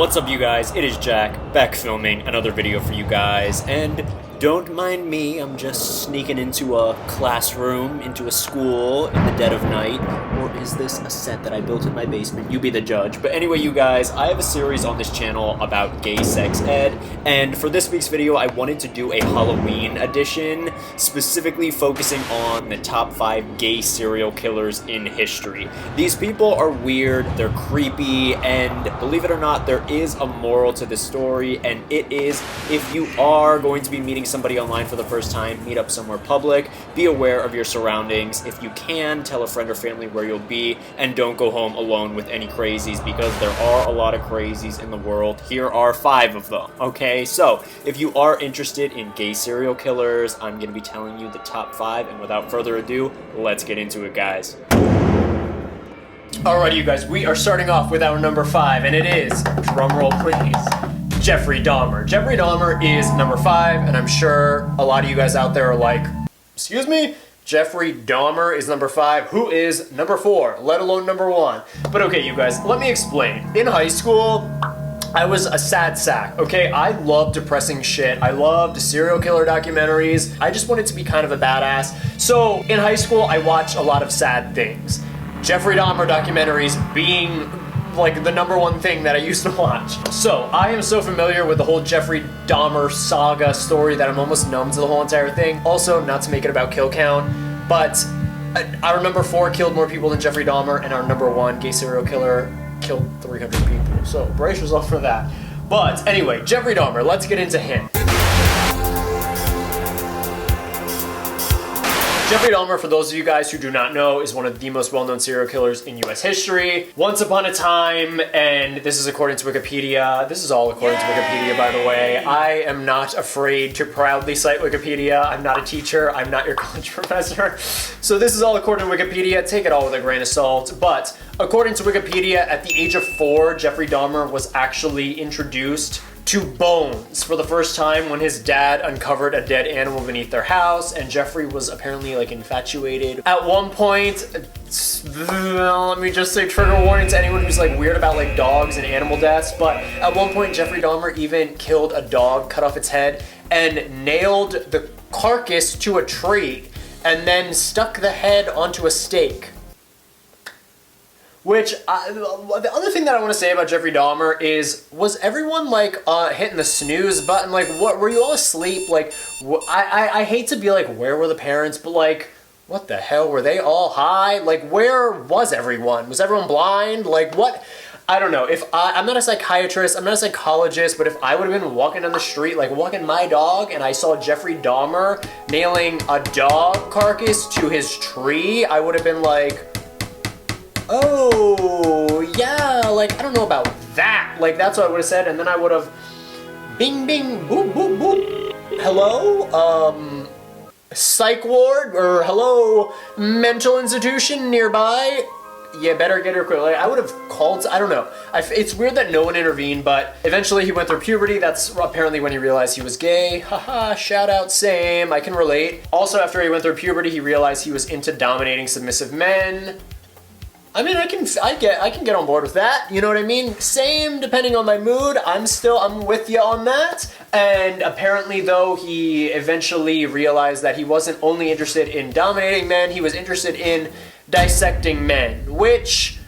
What's up, you guys? It is Jack, back filming another video for you guys, and don't mind me, I'm just sneaking into a classroom, into a school in the dead of night, or is this a set that I built in my basement? You be the judge. But anyway, you guys, I have a series on this channel about gay sex ed, and for this week's video, I wanted to do a Halloween edition, specifically focusing on the top 5 gay serial killers in history. These people are weird, they're creepy, and believe it or not, there is a moral to this story, and it is, if you are going to be meeting somebody online for the first time, meet up somewhere public, be aware of your surroundings. If you can, tell a friend or family where you'll be, and don't go home alone with any crazies, because there are a lot of crazies in the world. Here are 5 of them, okay? So, if you are interested in gay serial killers, I'm gonna be telling you the top 5, and without further ado, let's get into it, guys. Alrighty, you guys, we are starting off with our number 5, and it is, drumroll please, Jeffrey Dahmer. Jeffrey Dahmer is number 5, and I'm sure a lot of you guys out there are like, excuse me? Jeffrey Dahmer is number 5. Who is number 4, let alone number 1? But okay, you guys, let me explain. In high school, I was a sad sack, okay? I loved depressing shit. I loved serial killer documentaries. I just wanted to be kind of a badass. So in high school, I watched a lot of sad things. Jeffrey Dahmer documentaries being like the number 1 thing that I used to watch. So I am so familiar with the whole Jeffrey Dahmer saga story that I'm almost numb to the whole entire thing. Also, not to make it about kill count, but our number 4 killed more people than Jeffrey Dahmer, and our number 1 gay serial killer killed 300 people. So brace yourself for that. But anyway, Jeffrey Dahmer, let's get into him. Jeffrey Dahmer, for those of you guys who do not know, is one of the most well-known serial killers in US history. Once upon a time, and this is according to Wikipedia, this is all according to Wikipedia, by the way. I am not afraid to proudly cite Wikipedia. I'm not a teacher, I'm not your college professor. So this is all according to Wikipedia, take it all with a grain of salt. But according to Wikipedia, at the age of 4, Jeffrey Dahmer was actually introduced to bones for the first time when his dad uncovered a dead animal beneath their house, and Jeffrey was apparently like infatuated. At one point, let me just say trigger warning to anyone who's like weird about like dogs and animal deaths, but at one point Jeffrey Dahmer even killed a dog, cut off its head, and nailed the carcass to a tree, and then stuck the head onto a stake. Which, the other thing that I want to say about Jeffrey Dahmer is, was everyone, like, hitting the snooze button? Like, what, were you all asleep? Like, I hate to be like, where were the parents? But, like, what the hell? Were they all high? Like, where was everyone? Was everyone blind? Like, what? I don't know. If I'm not a psychiatrist, I'm not a psychologist, but if I would have been walking down the street, like walking my dog, and I saw Jeffrey Dahmer nailing a dog carcass to his tree, I would have been like, oh, yeah, like, I don't know about that. Like, that's what I would have said, and then I would have bing, bing, boop, boop, boop. Hello, psych ward, or hello, mental institution nearby. You better get her quick. Like, I would have called, I don't know. It's weird that no one intervened, but eventually he went through puberty. That's apparently when he realized he was gay. Haha, shout out, same, I can relate. Also, after he went through puberty, he realized he was into dominating submissive men. I mean, I can get on board with that, you know what I mean? Same, depending on my mood, I'm with you on that. And apparently, though, he eventually realized that he wasn't only interested in dominating men, he was interested in dissecting men, which,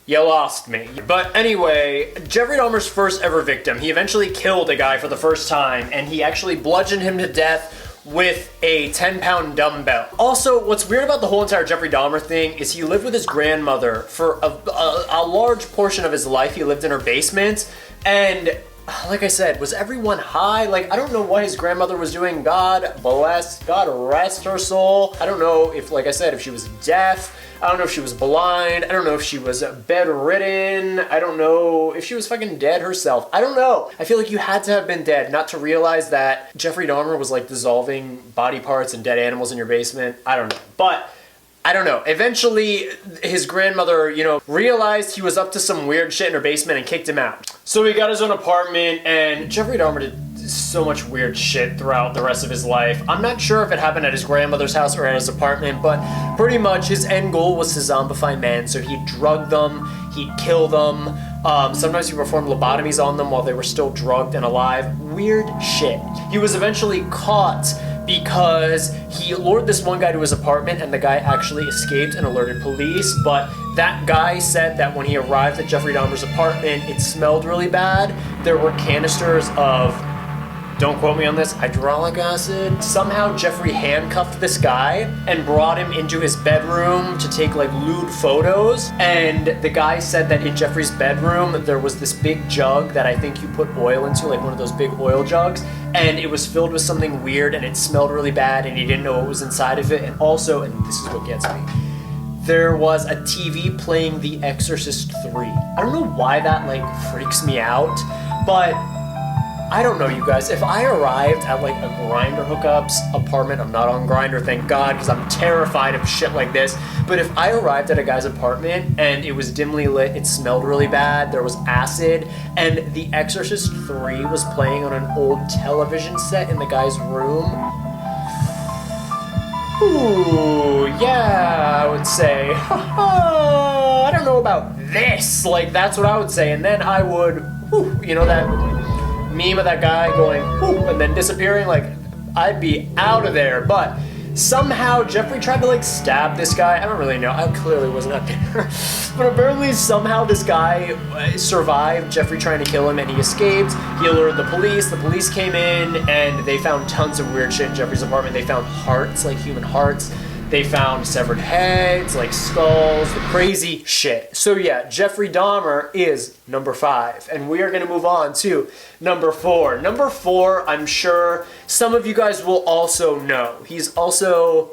you lost me. But anyway, Jeffrey Dahmer's first ever victim, he eventually killed a guy for the first time, and he actually bludgeoned him to death with a 10-pound dumbbell. Also, what's weird about the whole entire Jeffrey Dahmer thing is he lived with his grandmother for a large portion of his life. He lived in her basement, and like I said, was everyone high? Like, I don't know what his grandmother was doing. God bless, God rest her soul. I don't know if, like I said, if she was deaf. I don't know if she was blind. I don't know if she was bedridden. I don't know if she was fucking dead herself. I don't know. I feel like you had to have been dead not to realize that Jeffrey Dahmer was like dissolving body parts and dead animals in your basement. I don't know. But I don't know. Eventually, his grandmother, you know, realized he was up to some weird shit in her basement and kicked him out. So he got his own apartment, and Jeffrey Dahmer did so much weird shit throughout the rest of his life. I'm not sure if it happened at his grandmother's house or at his apartment, but pretty much his end goal was to zombify men. So he drugged them, He'd kill them. Sometimes he performed lobotomies on them while they were still drugged and alive. Weird shit. He was eventually caught because he lured this one guy to his apartment and the guy actually escaped and alerted police, but that guy said that when he arrived at Jeffrey Dahmer's apartment, it smelled really bad. There were canisters of, don't quote me on this, hydraulic acid. Somehow Jeffrey handcuffed this guy and brought him into his bedroom to take like lewd photos. And the guy said that in Jeffrey's bedroom, there was this big jug that I think you put oil into, like one of those big oil jugs. And it was filled with something weird and it smelled really bad and he didn't know what was inside of it. And also, and this is what gets me, there was a TV playing The Exorcist 3. I don't know why that like freaks me out, but I don't know, you guys. If I arrived at like a Grindr hookups apartment, I'm not on Grindr, thank God, because I'm terrified of shit like this. But if I arrived at a guy's apartment and it was dimly lit, it smelled really bad, there was acid, and The Exorcist 3 was playing on an old television set in the guy's room. Ooh, yeah, I would say, I don't know about this. Like, that's what I would say. And then I would, you know that meme of that guy going, and then disappearing? Like, I'd be out of there. But somehow Jeffrey tried to like stab this guy. I don't really know. I clearly wasn't at there. But apparently somehow this guy survived Jeffrey trying to kill him and he escaped. He alerted the police. The police came in and they found tons of weird shit in Jeffrey's apartment. They found hearts, like human hearts. They found severed heads, like skulls, crazy shit. So yeah, Jeffrey Dahmer is number 5. And we are gonna move on to number 4. Number 4, I'm sure some of you guys will also know. He's also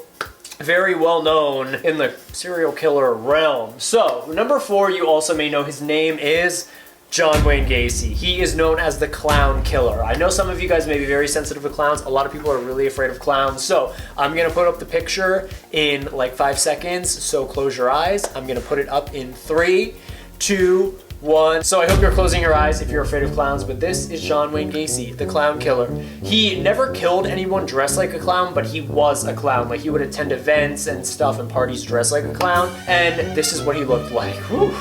very well known in the serial killer realm. So, number 4, you also may know his name is John Wayne Gacy. He is known as the Clown Killer. I know some of you guys may be very sensitive to clowns. A lot of people are really afraid of clowns. So I'm gonna put up the picture in like 5 seconds. So close your eyes. I'm gonna put it up in 3, 2, 1. So I hope you're closing your eyes if you're afraid of clowns, but this is John Wayne Gacy, the Clown Killer. He never killed anyone dressed like a clown, but he was a clown. Like he would attend events and stuff and parties dressed like a clown, and this is what he looked like. Whew.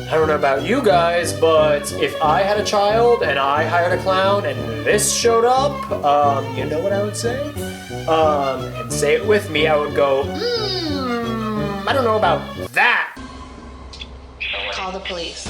I don't know about you guys, but if I had a child and I hired a clown and this showed up, you know what I would say? And say it with me, I would go, I don't know about that. Call the police.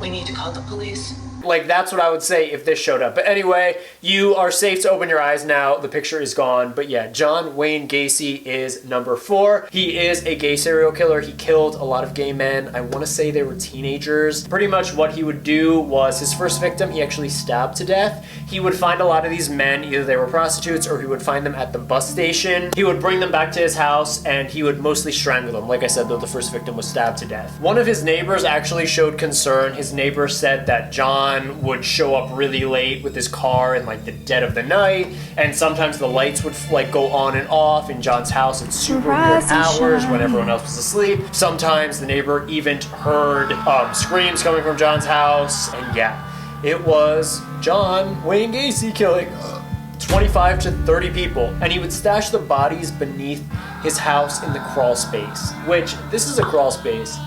We need to call the police. Like, that's what I would say if this showed up. But anyway, you are safe to open your eyes now. The picture is gone. But yeah, John Wayne Gacy is number 4. He is a gay serial killer. He killed a lot of gay men. I want to say they were teenagers. Pretty much what he would do was his first victim, he actually stabbed to death. He would find a lot of these men, either they were prostitutes or he would find them at the bus station. He would bring them back to his house and he would mostly strangle them. Like I said, though, the first victim was stabbed to death. One of his neighbors actually showed concern. His neighbor said that John would show up really late with his car in like the dead of the night, and sometimes the lights would like go on and off in John's house at super weird hours when everyone else was asleep. Sometimes the neighbor even heard screams coming from John's house, and yeah, it was John Wayne Gacy killing 25 to 30 people, and he would stash the bodies beneath his house in the crawl space, which this is a crawl space.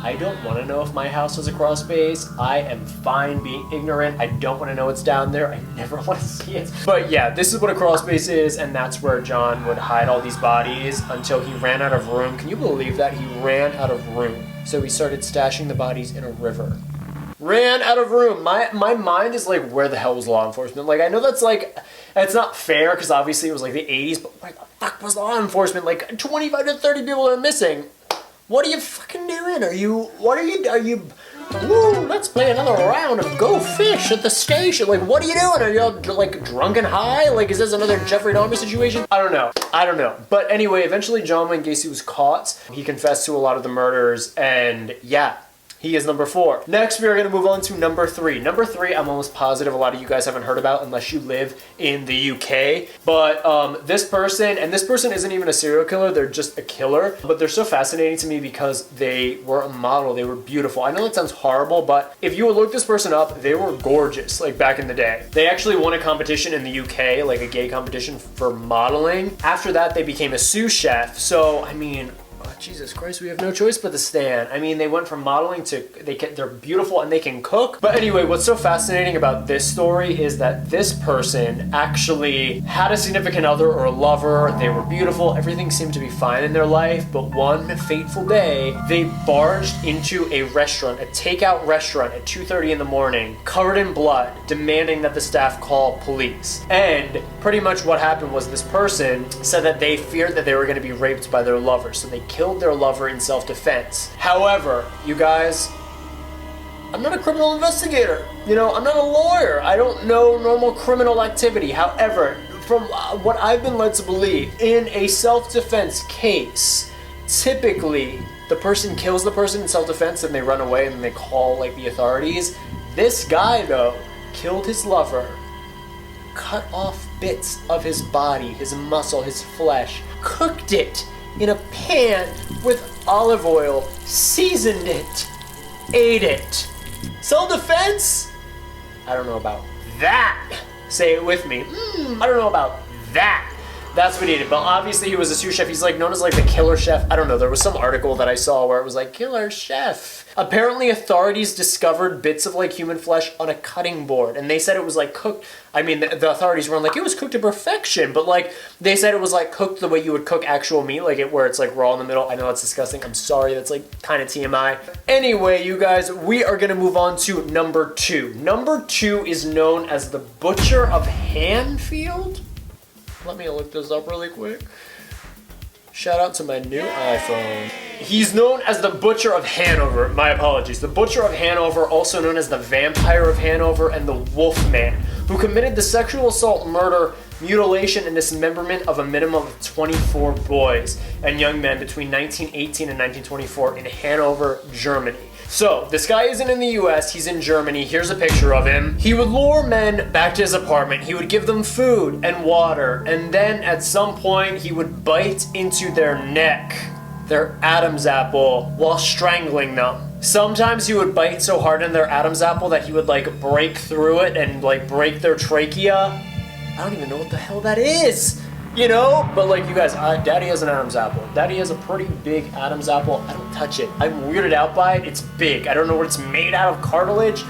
I don't want to know if my house was a crawl space. I am fine being ignorant. I don't want to know what's down there. I never want to see it. But yeah, this is what a crawl space is, and that's where John would hide all these bodies until he ran out of room. Can you believe that? He ran out of room. So he started stashing the bodies in a river. Ran out of room. My mind is like, where the hell was law enforcement? Like, I know that's like, it's not fair because obviously it was like the 80s, but where the fuck was law enforcement? Like 25 to 30 people are missing. What are you fucking doing? Are you, woo, let's play another round of Go Fish at the station. Like, what are you doing? Are you all like drunk and high? Like, is this another Jeffrey Dahmer situation? I don't know. But anyway, eventually John Wayne Gacy was caught. He confessed to a lot of the murders, and yeah, he is number 4. Next, we are going to move on to number 3. Number 3, I'm almost positive a lot of you guys haven't heard about unless you live in the UK. But this person isn't even a serial killer, they're just a killer. But they're so fascinating to me because they were a model, they were beautiful. I know that sounds horrible, but if you would look this person up, they were gorgeous, like back in the day. They actually won a competition in the UK, like a gay competition for modeling. After that, they became a sous chef. So, I mean, Jesus Christ, we have no choice but to stand. I mean, they went from modeling to they're beautiful and they can cook. But anyway, what's so fascinating about this story is that this person actually had a significant other or a lover. They were beautiful. Everything seemed to be fine in their life. But one fateful day, they barged into a restaurant, a takeout restaurant at 2:30 in the morning, covered in blood, demanding that the staff call police. And pretty much what happened was this person said that they feared that they were going to be raped by their lover. So they killed their lover in self-defense. However, you guys, I'm not a criminal investigator. You know, I'm not a lawyer. I don't know normal criminal activity. However, from what I've been led to believe, in a self-defense case, typically the person kills the person in self-defense and they run away and they call like the authorities. This guy though killed his lover, cut off bits of his body, his muscle, his flesh, cooked it in a pan with olive oil, seasoned it, ate it. Self-defense? I don't know about that. Say it with me. I don't know about that. That's what he did. But obviously he was a sous chef. He's like known as like the killer chef. I don't know. There was some article that I saw where it was like killer chef. Apparently authorities discovered bits of like human flesh on a cutting board. And they said it was like cooked. I mean, the authorities weren't like, it was cooked to perfection. But like, they said it was like cooked the way you would cook actual meat. Like it where it's like raw in the middle. I know that's disgusting. I'm sorry. That's like kind of TMI. Anyway, you guys, we are going to move on to number 2. Number 2 is known as the Butcher of Hanover. Let me look this up really quick. Shout out to my new iPhone. He's known as the Butcher of Hanover. My apologies. The Butcher of Hanover, also known as the Vampire of Hanover and the Wolfman, who committed the sexual assault, murder, mutilation, and dismemberment of a minimum of 24 boys and young men between 1918 and 1924 in Hanover, Germany. So, this guy isn't in the US, he's in Germany. Here's a picture of him. He would lure men back to his apartment. He would give them food and water, and then at some point he would bite into their neck, their Adam's apple, while strangling them. Sometimes he would bite so hard in their Adam's apple that he would like break through it and like break their trachea. I don't even know what the hell that is. You know, but like you guys, Daddy has an Adam's apple. Daddy has a pretty big Adam's apple. I don't touch it. I'm weirded out by it. It's big. I don't know what it's made out of, cartilage.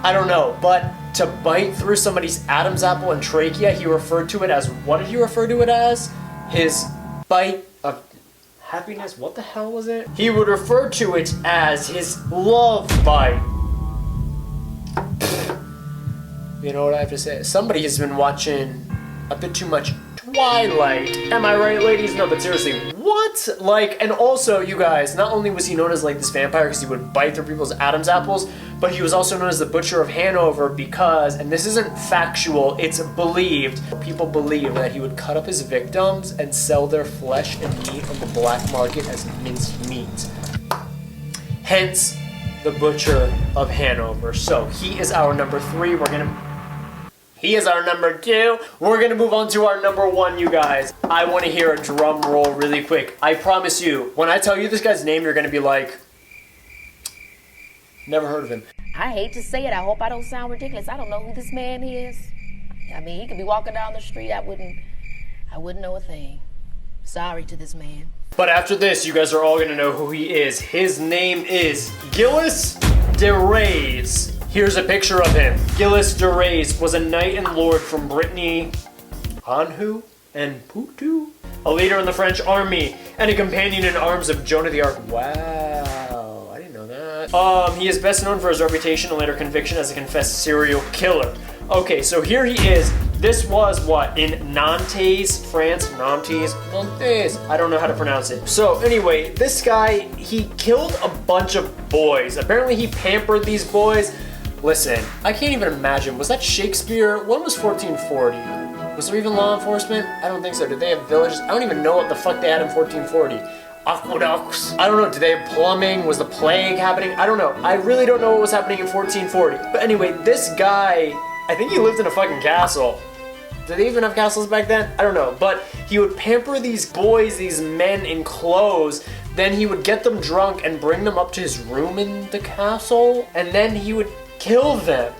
I don't know. But to bite through somebody's Adam's apple and trachea, he referred to it as, what did he refer to it as? His bite of happiness. What the hell was it? He would refer to it as his love bite. You know what I have to say? Somebody has been watching a bit too much Twilight. Am I right, ladies? No, but seriously, what? Like, and also, you guys, not only was he known as like this vampire because he would bite through people's Adam's apples, but he was also known as the Butcher of Hanover because, and this isn't factual, it's believed, people believe that he would cut up his victims and sell their flesh and meat on the black market as minced meat. Hence, the Butcher of Hanover. So, he is our number 3. He is our number 2. We're gonna move on to our number 1, you guys. I wanna hear a drum roll really quick. I promise you, when I tell you this guy's name, you're gonna be like, never heard of him. I hate to say it, I hope I don't sound ridiculous. I don't know who this man is. I mean, he could be walking down the street, I wouldn't know a thing. Sorry to this man. But after this, you guys are all gonna know who he is. His name is Gilles de Rais. Here's a picture of him. Gilles de Rais was a knight and lord from Brittany, Anjou, and Poitou, a leader in the French army, and a companion in arms of Joan of the Arc. Wow, I didn't know that. He is best known for his reputation and later conviction as a confessed serial killer. Okay, so here he is. This was what? In Nantes, France? Nantes? I don't know how to pronounce it. So anyway, this guy, he killed a bunch of boys. Apparently he pampered these boys. Listen, I can't even imagine. Was that Shakespeare? When was 1440? Was there even law enforcement? I don't think so. Did they have villages? I don't even know what the fuck they had in 1440. Aqueducts. I don't know. Did they have plumbing? Was the plague happening? I don't know. I really don't know what was happening in 1440. But anyway, this guy, I think he lived in a fucking castle. Did they even have castles back then? I don't know. But he would pamper these boys, these men in clothes. Then he would get them drunk and bring them up to his room in the castle. And then he would kill them.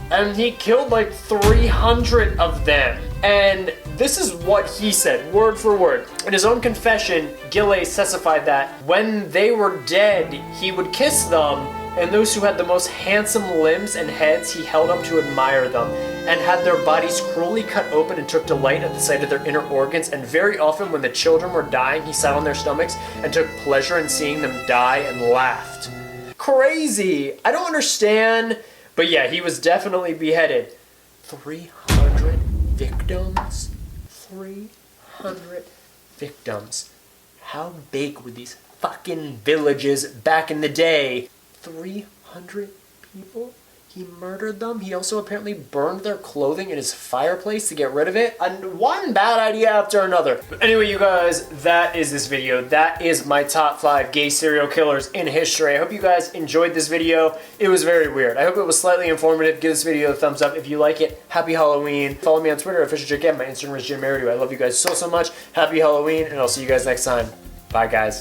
And he killed like 300 of them. And This is what he said, word for word. In his own confession, Gilley testified that when they were dead, he would kiss them, and those who had the most handsome limbs and heads he held up to admire them, and had their bodies cruelly cut open and took delight at the sight of their inner organs, and very often when the children were dying, he sat on their stomachs and took pleasure in seeing them die and laughed. Crazy! I don't understand, but yeah, he was definitely beheaded. 300 victims? 300 victims. How big were these fucking villages back in the day? 300 people? He murdered them. He also apparently burned their clothing in his fireplace to get rid of it. And one bad idea after another. But anyway, you guys, that is this video. That is my top 5 gay serial killers in history. I hope you guys enjoyed this video. It was very weird. I hope it was slightly informative. Give this video a thumbs up if you like it. Happy Halloween. Follow me on Twitter, officialJM. My Instagram is Merridew. I love you guys so much. Happy Halloween, and I'll see you guys next time. Bye, guys.